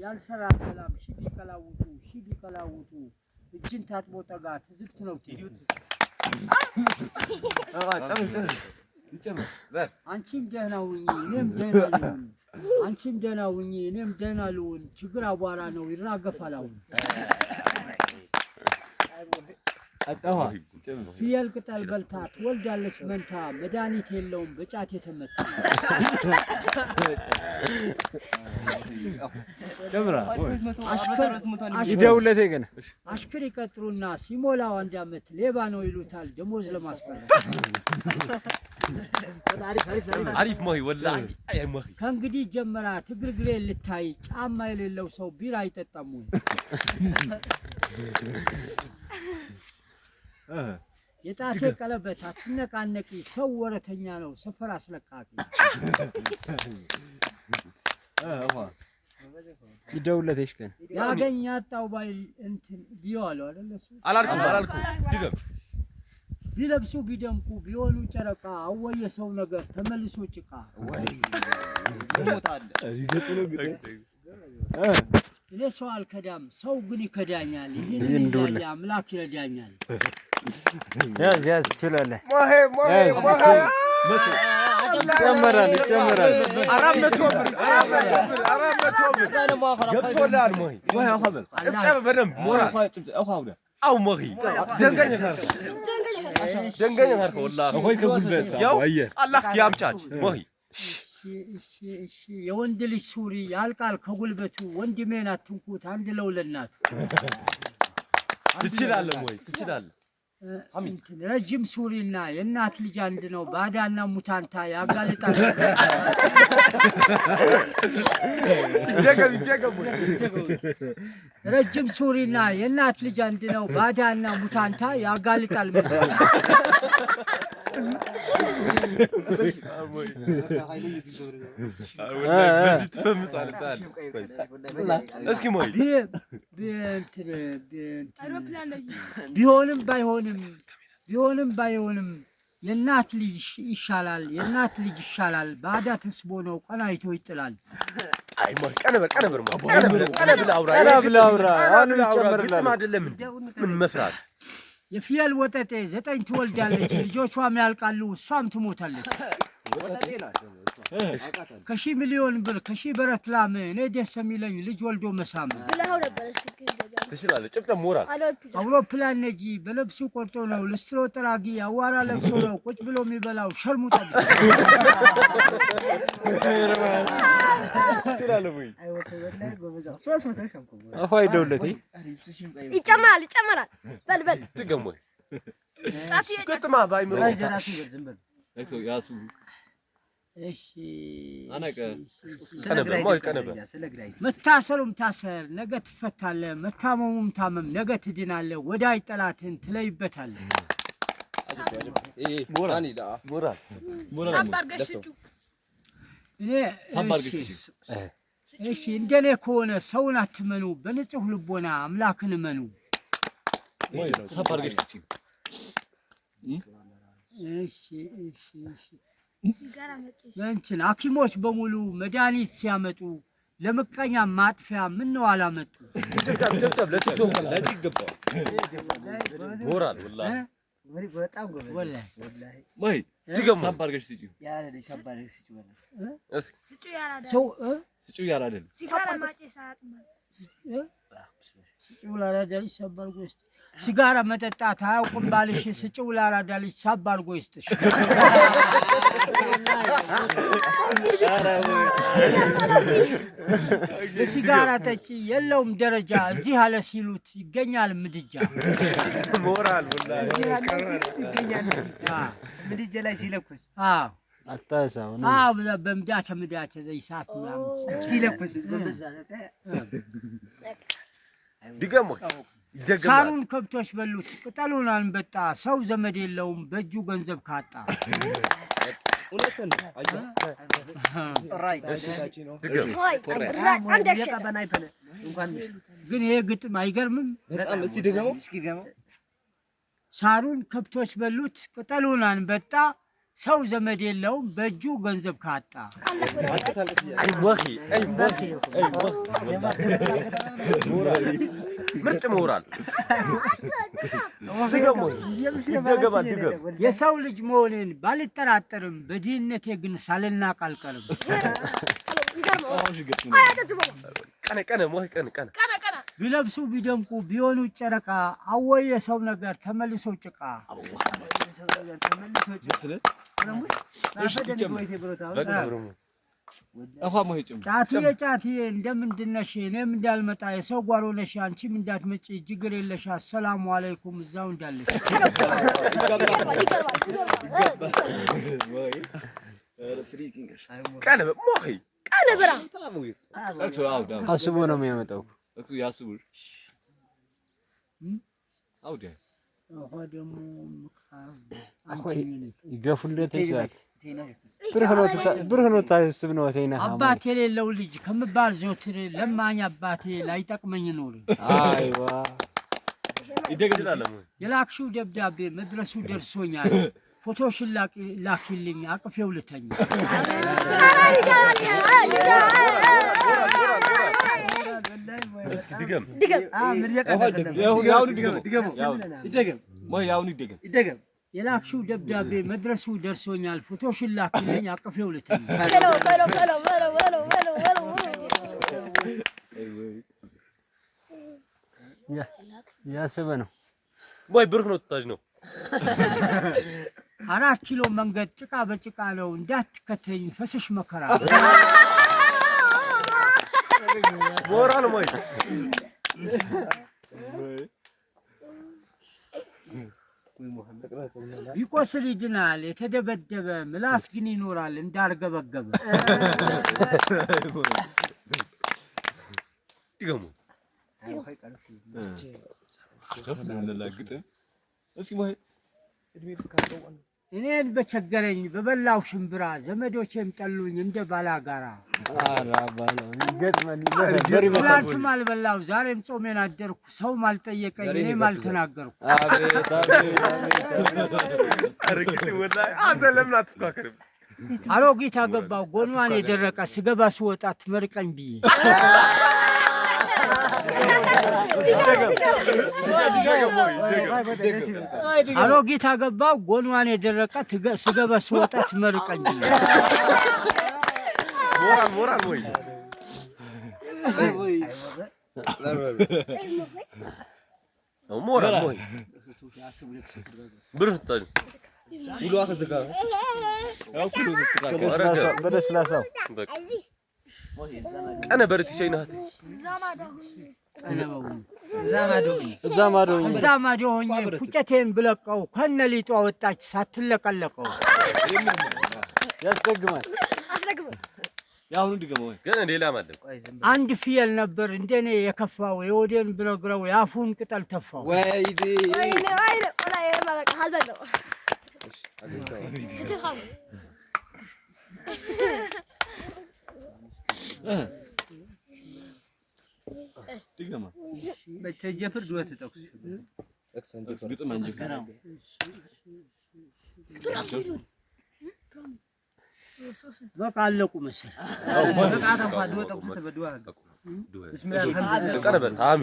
ያልሰራ ሰላም ሺ ቢቀላውጡ እጅን ታጥቦ ጠጋ ትዝብት ነው ትይዩት አንቺም ደህና ሁኚ እኔም ደህና ልሁን አንቺም ደህና ሁኚ እኔም ደህና ልሁን ችግር አቧራ ነው ይራገፋል አሁን አጣዋ ፍየል ቅጠል በልታ ትወልዳለች መንታ መድኃኒት የለውም በጫት የተመታ ጀምራ ይደውለቴ ገና አሽከር ይቀጥሩና ሲሞላው አንድ አመት ሌባ ነው ይሉታል ደሞዝ ለማስቀረት አሪፍ ማይ ወላሂ አይ ማይ ከእንግዲህ ጀመራ ትግርግሬ ልታይ ጫማ የሌለው ሰው ቢራ አይጠጣም ወይ የጣቴ ቀለበት አትነቃነቂ ሰው ወረተኛ ነው ሰፈር አስለቃቂ ይደውለቴሽ ከን ያገኛ አጣው ባይ እንትን ቢዋለው አይደል እሱ አላልኩም ድገም ቢለብሱ ቢደምቁ ቢሆኑ ጨረቃ አወየ ሰው ነገር ተመልሶ ጭቃ ሞታለ ይገጥሉ ለሰው አልከዳም ሰው ግን ይከዳኛል ይሄን አምላክ ይረዳኛል ያዝ ስለለ ማሄ ጨመራል 400 ብር ገብቶላል ማሄ አኸበል ጨብጨብ በደንብ ሞራል አው ማሄ ደንገኛ ካርኩ ወላሂ ሆይ ከጉልበት አየር አላህ ያምጫች ማሄ እሺ የወንድ ልጅ ሱሪ ያልቃል ከጉልበቱ ወንድሜን አትንኩት አንድ ለውለናት ትችላለህ ወይ ትችላለህ አሚን ረጅም ሱሪና የእናት ልጅ አንድ ነው ባዳና ሙታንታ ያጋልጣል ደገም ረጅም ሱሪና የእናት ልጅ አንድ ነው ባዳና ሙታንታ ያጋልጣል እስኪ ሞይ ቢሆንም ባይሆንም የእናት ልጅ ይሻላል ባዳ ተስቦ ነው ቀናይቶ ይጥላል አይ ሞይ ቀነበር አውራ አሁን ይጨመርላል አይደለም ምን መፍራት የፍየል ወጠጤ 9 ትወልዳለች ልጆቿም ያልቃሉ እሷም ትሞታለች ከሺ ሚሊዮን ብር ከሺ በረት ላም እኔ ደስ የሚለኝ ልጅ ወልዶ መሳም ትችላለህ ጭብጠም ሞራል አውሮፕላን ነጂ በለብሱ ቆርጦ ነው ለስትሮ ጠራጊ አዋራ ለብሶ ነው ቁጭ ብሎ የሚበላው ሸርሙጣ ትችላለህ ወይ አይወከወላይ ጎበዛው 300 ሸምኩ አፋይ ደውለቴ ይጨመራል በልበል ትገም ወይ ጫት ይገጥማ ባይመሩ አጀራቱ ዝም በል እክሶ ያሱ እሺ አናቀ ከነበ መታሰሩም ታሰር ነገ ትፈታለህ መታመሙም ታመም ነገ ትድናለህ ወዳይ ጠላትን ትለይበታለህ ሞራል ሳባርገሽጩ እሺ እንደኔ ከሆነ ሰውን አትመኑ በንጹህ ልቦና አምላክን እመኑ ሳባርገሽጩ እሺ እንትን ሐኪሞች በሙሉ መድኃኒት ሲያመጡ ለምቀኛ ማጥፊያ ምን ነው አላመጡ ጨብጨብ ለትጆም ለዚህ ገባው ሞራል ወላሂ በጣም ጎበዝ ወላሂ ማይ ድገም ሳባርገሽ ሲጪ ያረደ ሳባርገሽ ሲጪ ወላሂ እስኪ ሲጪ ያራደል ሲጋራ ማጨስ አጥማል ሲጪው ላራዳል ሳባርገሽ ሲጋራ መጠጣት አያውቅም ባልሽ ሲጪው ላራዳል ሳባርገሽ ይስጥሽ ሲጋራ ጠጪ የለውም ደረጃ እዚህ አለ ሲሉት ይገኛል ምድጃ ሞራል ወላሂ ይገኛል ምድጃ ላይ ሲለኩስ አታሳው ነው በምዳቸ ዘይሳት ምናምን ሲለኩስ በመስራተ ድገሞ ሳሩን ከብቶች በሉት ቅጠሉን አንበጣ ሰው ዘመድ የለውም በእጁ ገንዘብ ካጣ ግን ይሄ ግጥም አይገርምም በጣም እስቲ ድገመው ሳሩን ከብቶች በሉት ቅጠሉን አንበጣ ሰው ዘመድ የለውም በእጁ ገንዘብ ካጣ አይ ወኺ ምርጥ ሞራል የሰው ልጅ መሆኔን ባልጠራጠርም በድህነቴ ግን ሳልናቅ አልቀርም። ቀነ ቢለብሱ ቢደምቁ ቢሆኑ ጨረቃ አወይ የሰው ነገር ተመልሶ ጭቃ ጫትዬ እንደምንድነሽ እኔም እንዳልመጣ የሰው ጓሮ ነሽ አንቺም እንዳትመጪ ችግር የለሽ አሰላሙ አለይኩም እዛው እንዳለሽ ቀነበራ አስቦ ነው የሚያመጣው እሱ ያስቡር አውደ ይገፉለት ይዛት ብርህኖ ታስብ ነው ተይና አባቴ የሌለው ልጅ ከመባል ዞትር ለማኝ አባቴ ላይጠቅመኝ ኖር አይዋ ይደገላል የላክሽው ደብዳቤ መድረሱ ደርሶኛል ፎቶሽን ላኪልኝ አቅፌው ልተኛ የላክሽው ደብዳቤ መድረሱ ደርሶኛል ፎቶሽን ላኪልኝ አቅፌው ልተኛ ያሰበ ነው ወይ ብሩክ ነው ተታጅ ነው 4 ኪሎ መንገድ ጭቃ በጭቃ ነው እንዳትከተኝ ፈስሽ መከራ ሞራል ሞይ ቢቆስል ይድናል የተደበደበ ምላስ ግን ይኖራል እንዳርገበገበ ይገሙ እኔን በቸገረኝ በበላው ሽምብራ ዘመዶቼም ጠሉኝ እንደ ባላጋራ ትላንትም አልበላው ዛሬም ጾሜን አደርኩ ሰውም አልጠየቀኝ እኔም አልተናገርኩ አሮጊት አገባው ጎኗን የደረቀ ስገባ ስወጣ ትመርቀኝ ብዬ አሮጊት አገባው ጎኗን የደረቀ ስገባ ስወጣ ትመርቀኝ ብዬ ሞራል ወይ ሞራል ወይ ብሩክ ታጅ ሁሉ አከዘጋ ያው ሁሉ ተስተካከለ በደስላሳው ቀነ በርት ይሸይናት እዛ ማዶ ሆኜ ፉጨቴን ብለቀው ከነ ሊጧ ወጣች ሳትለቀለቀው ያስደግማል ያሁን ድገመው ግን ሌላ ማለት አንድ ፍየል ነበር እንደኔ የከፋው የወዴን ብነግረው ያፉን ቅጠል ተፋው ወይዲ ወይኔ ወላይ ማለት ሀዘን ነው ድገማ በተጀፍር ዱወት ተጠቅስ እክሰንት ግጥም አንጂ በቃ አለቁ መሰል በቃ ተንፋ ዱወት ተጠቅስ ተበዱዋ ዱወት ቀነበ ታሚ